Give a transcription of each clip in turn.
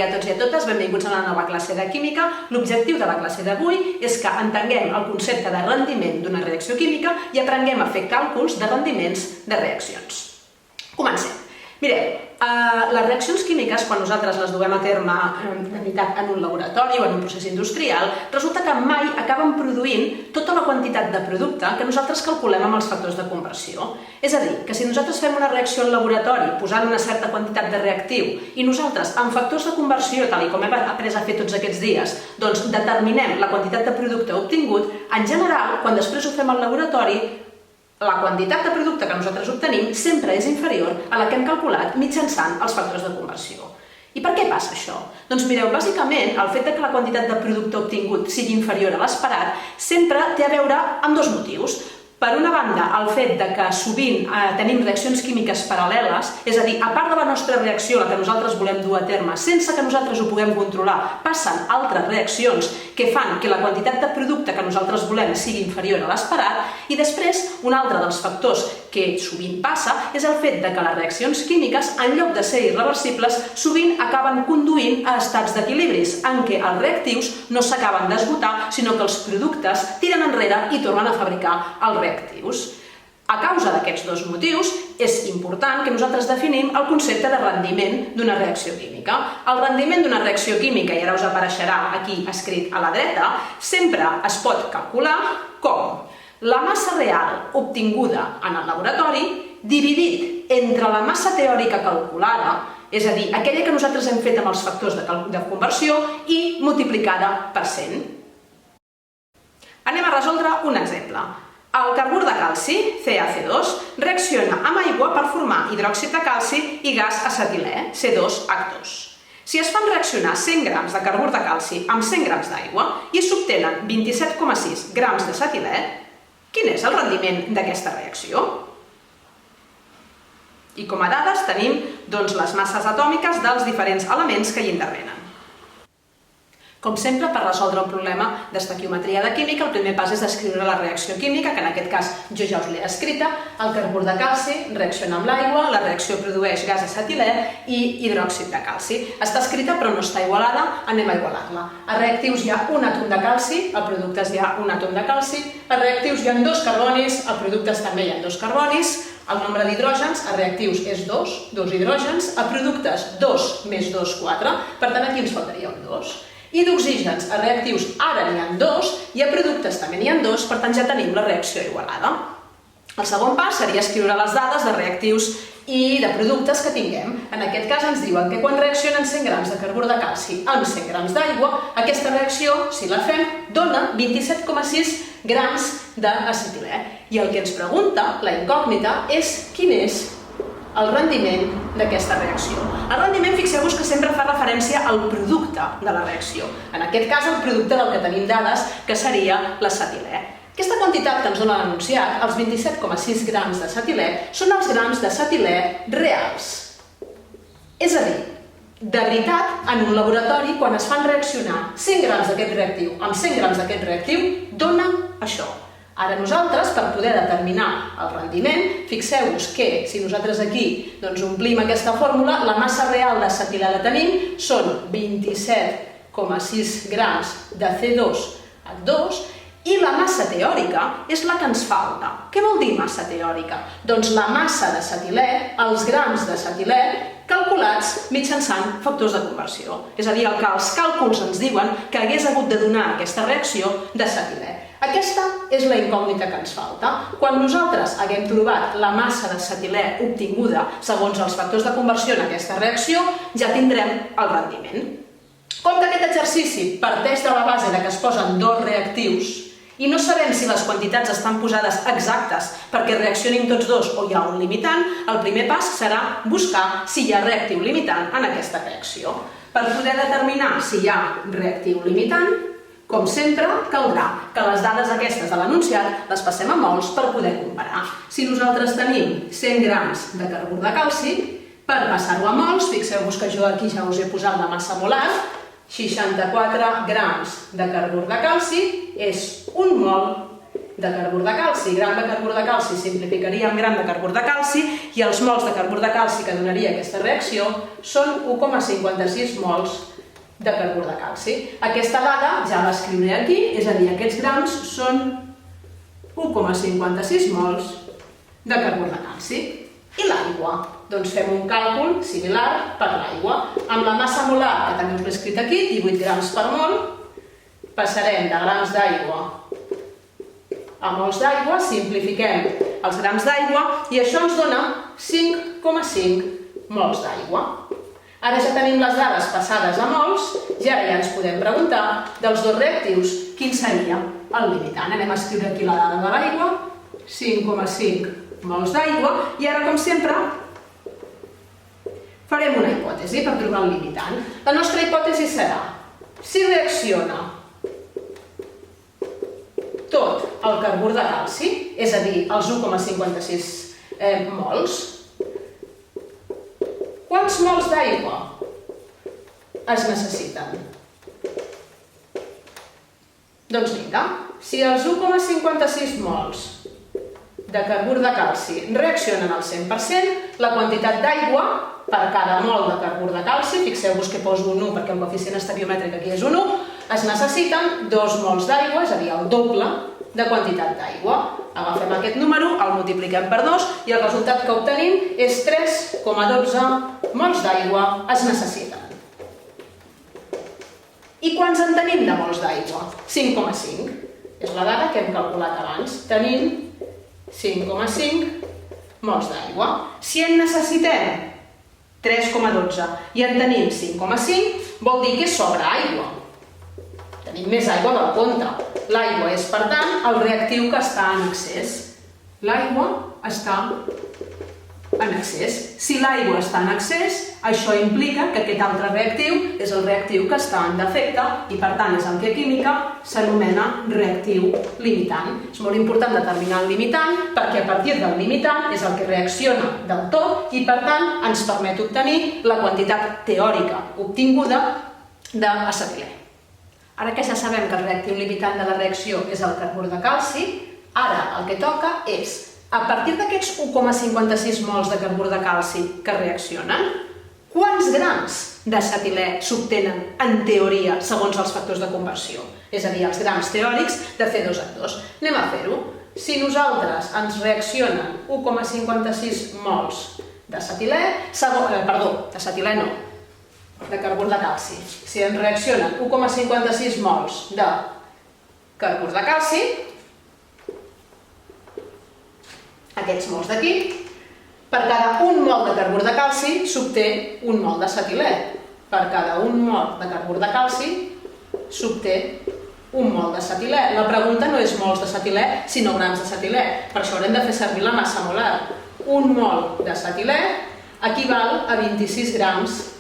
dia a tots i a totes, benvinguts a la nova classe de química. L'objectiu de la classe d'avui és que entenguem el concepte de rendiment d'una reacció química i aprenguem a fer càlculs de rendiments de reaccions. Comencem. Mireu, les reaccions químiques, quan nosaltres les duem a terme en un laboratori o en un procés industrial, resulta que mai acaben produint tota la quantitat de producte que nosaltres calculem amb els factors de conversió. És a dir, que si nosaltres fem una reacció al laboratori posant una certa quantitat de reactiu i nosaltres amb factors de conversió, tal com hem après a fer tots aquests dies, doncs determinem la quantitat de producte obtingut, en general, quan després ho fem al laboratori, la quantitat de producte que nosaltres obtenim sempre és inferior a la que hem calculat mitjançant els factors de conversió. I per què passa això? Doncs mireu, bàsicament, el fet que la quantitat de producte obtingut sigui inferior a l'esperat sempre té a veure amb dos motius. Per una banda, el fet que sovint tenim reaccions químiques paral·leles, és a dir, a part de la nostra reacció, la que nosaltres volem dur a terme, sense que nosaltres ho puguem controlar, passen altres reaccions que fan que la quantitat de producte que nosaltres volem sigui inferior a l'esperat, i després, un altre dels factors que sovint passa és el fet que les reaccions químiques, en lloc de ser irreversibles, sovint acaben conduint a estats d'equilibris, en què els reactius no s'acaben d'esgotar, sinó que els productes tiren enrere i tornen a fabricar els reactius. A causa d'aquests dos motius, és important que nosaltres definim el concepte de rendiment d'una reacció química. El rendiment d'una reacció química, i ara us apareixerà aquí escrit a la dreta, sempre es pot calcular com la massa real obtinguda en el laboratori dividit entre la massa teòrica calculada, és a dir, aquella que nosaltres hem fet amb els factors de conversió, i multiplicada per 100. Anem a resoldre un exemple. El carbur de calci, CaC2, reacciona amb aigua per formar hidròxid de calci i gas acetilè, C2H2. Si es fan reaccionar 100 grams de carbur de calci amb 100 grams d'aigua i s'obtenen 27,6 grams d'acetilè, quin és el rendiment d'aquesta reacció? I com a dades tenim les masses atòmiques dels diferents elements que hi intervenen. Com sempre, per resoldre un problema d'estequiometria de química, el primer pas és descriure la reacció química, que en aquest cas jo ja us l'he escrita. El carbur de calci reacciona amb l'aigua, la reacció produeix gas acetilè i hidròxid de calci. Està escrita però no està igualada, anem a igualar-la. A reactius hi ha un àtom de calci, a productes hi ha un àtom de calci, a reactius hi ha dos carbonis, a productes també hi ha dos carbonis, el nombre d'hidrògens a reactius és 2, dos hidrògens, a productes 2 més 2, 4, per tant aquí ens faltaria un 2. I d'oxígens a reactius ara n'hi ha 2 i a productes també n'hi ha 2, per tant ja tenim la reacció igualada. El segon pas seria escriure les dades de reactius i de productes que tinguem. En aquest cas ens diuen que quan reaccionen 100 grams de carbur de calci amb 100 grams d'aigua, aquesta reacció, si la fem, dona 27,6 grams d'acetilè. I el que ens pregunta, la incògnita, és quin és el rendiment d'aquesta reacció. El rendiment, fixeu-vos que sempre fa referència al producte de la reacció. En aquest cas, el producte del que tenim dades, que seria l'acetilè. Aquesta quantitat que ens dona l'enunciat, els 27,6 grams d'acetilè, són els grams d'acetilè reals. És a dir, de veritat, en un laboratori, quan es fan reaccionar 100 grams d'aquest reactiu amb 100 grams d'aquest reactiu, dona això. Ara nosaltres, per poder determinar el rendiment, fixeu-vos que si nosaltres aquí omplim aquesta fórmula, la massa real d'acetilè la tenim, són 27,6 grams de C2H2, i la massa teòrica és la que ens falta. Què vol dir massa teòrica? Doncs la massa d'acetilè, els grams d'acetilè, calculats mitjançant factors de conversió. És a dir, el que els càlculs ens diuen que hagués hagut de donar aquesta reacció d'acetilè. Aquesta és la incògnita que ens falta. Quan nosaltres haguem trobat la massa d'acetilè obtinguda segons els factors de conversió en aquesta reacció, ja tindrem el rendiment. Com que aquest exercici parteix de la base que es posen dos reactius i no sabem si les quantitats estan posades exactes perquè reaccionin tots dos o hi ha un limitant, el primer pas serà buscar si hi ha reactiu limitant en aquesta reacció. Per poder determinar si hi ha reactiu limitant, com sempre, caldrà que les dades aquestes de l'enunciat les passem a mols per poder comparar. Si nosaltres tenim 100 grams de carbur de calci, per passar-ho a mols, fixeu-vos que jo aquí ja us he posat la massa molar, 64 grams de carbur de calci és un mol de carbur de calci. Gram de carbur de calci simplificaria en gram de carbur de calci i els mols de carbur de calci que donaria aquesta reacció són 1,56 mols de carbur de calci. Aquesta dada ja l'escriuré aquí, és a dir, aquests grams són 1,56 mols de carbur de calci. I l'aigua? Doncs fem un càlcul similar per l'aigua. Amb la massa molar, que també us l'he escrit aquí, 18 grams per mol, passarem de grams d'aigua a mols d'aigua, simplifiquem els grams d'aigua i això ens dona 5,5 mols d'aigua. Ara ja tenim les dades passades a mols i ara ja ens podem preguntar dels dos reactius quin seria el limitant. Anem a escriure aquí la dada de l'aigua, 5,5 mols d'aigua i ara, com sempre, farem una hipòtesi per trobar el limitant. La nostra hipòtesi serà, si reacciona tot el carbur de calci, és a dir, els 1,56 mols, quants mols d'aigua es necessiten? Doncs vinga, si els 1,56 mols de carbur de calci reaccionen al 100%, la quantitat d'aigua per cada mol de carbur de calci, fixeu-vos que poso un 1 perquè el coeficient estequiomètric aquí és un 1, es necessiten 2 mols d'aigua, és a dir, el doble de quantitat d'aigua. Agafem aquest número, el multipliquem per 2 i el resultat que obtenim és 3,12 mols d'aigua es necessiten. I quants en tenim de mols d'aigua? 5,5. És la dada que hem calculat abans. Tenim 5,5 mols d'aigua. Si en necessitem 3,12 i en tenim 5,5, vol dir que sobra aigua. Tenim més aigua del compte. L'aigua és, per tant, el reactiu que està en excés. L'aigua està en excés. Si l'aigua està en excés, això implica que aquest altre reactiu és el reactiu que està en defecte i, per tant, és el que a química s'anomena reactiu limitant. És molt important determinar el limitant perquè a partir del limitant és el que reacciona del tot i, per tant, ens permet obtenir la quantitat teòrica obtinguda d'acetilè. Ara que ja sabem que el reactiu limitant de la reacció és el carbur de calci, ara el que toca és, a partir d'aquests 1,56 mols de carbur de calci que reaccionen, quants grams d'acetilè s'obtenen en teoria segons els factors de conversió? És a dir, els grams teòrics de C2H2. Anem a fer-ho. Si nosaltres ens reaccionen 1,56 mols d'acetilè, d'acetilè no, de carbur de calci. Si ens reaccionen 1,56 mols de carbur de calci, aquests mols d'aquí, per cada un mol de carbur de calci s'obté un mol d'acetilè. Per cada un mol de carbur de calci s'obté un mol d'acetilè. La pregunta no és mols d'acetilè, sinó grams d'acetilè. Per això haurem de fer servir la massa molar. Un mol d'acetilè equival a 26 grams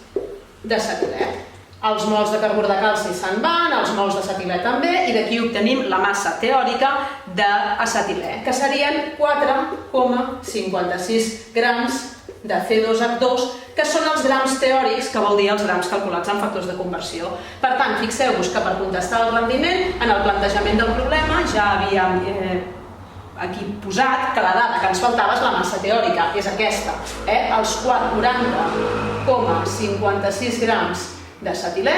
d'acetilè. Els mols de carbur de calci se'n van, els mols d'acetilè també, i d'aquí obtenim la massa teòrica d'acetilè, que serien 4,56 grams de C2H2, que són els grams teòrics, que vol dir els grams calculats en factors de conversió. Per tant, fixeu-vos que per contestar el rendiment, en el plantejament del problema ja havíem aquí posat que la dada que ens faltava és la massa teòrica, és aquesta, els 40,56 grams d'acetilè,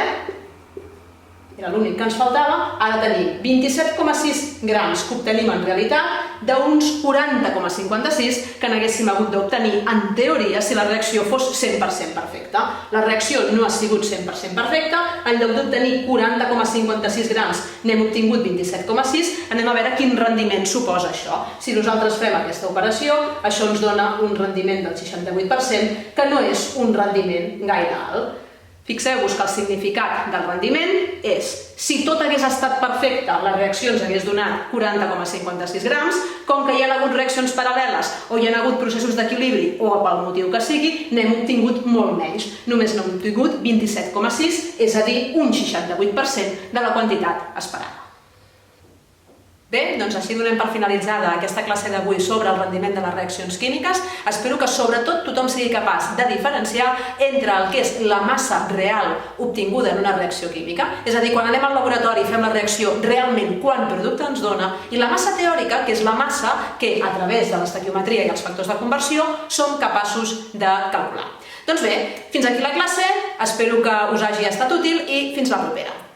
era l'únic que ens faltava. Ara tenim 27,6 grams que obtenim en realitat d'uns 40,56 que n'haguéssim hagut d'obtenir en teoria si la reacció fos 100% perfecta. La reacció no ha sigut 100% perfecta, en lloc d'obtenir 40,56 grams n'hem obtingut 27,6, anem a veure quin rendiment suposa això. Si nosaltres fem aquesta operació, això ens dona un rendiment del 68%, que no és un rendiment gaire alt. Fixeu-vos que el significat del rendiment és, si tot hagués estat perfecte, la reacció ens hagués donat 40,56 grams, com que hi ha hagut reaccions paral·leles o hi ha hagut processos d'equilibri o pel motiu que sigui, n'hem obtingut molt menys. Només n'hem obtingut 27,6, és a dir, un 68% de la quantitat esperada. Bé, doncs així donem per finalitzada aquesta classe d'avui sobre el rendiment de les reaccions químiques. Espero que sobretot tothom sigui capaç de diferenciar entre el que és la massa real obtinguda en una reacció química, és a dir, quan anem al laboratori i fem la reacció, realment quant producte ens dona, i la massa teòrica, que és la massa que a través de l'estequiometria i els factors de conversió som capaços de calcular. Doncs bé, fins aquí la classe, espero que us hagi estat útil i fins la propera.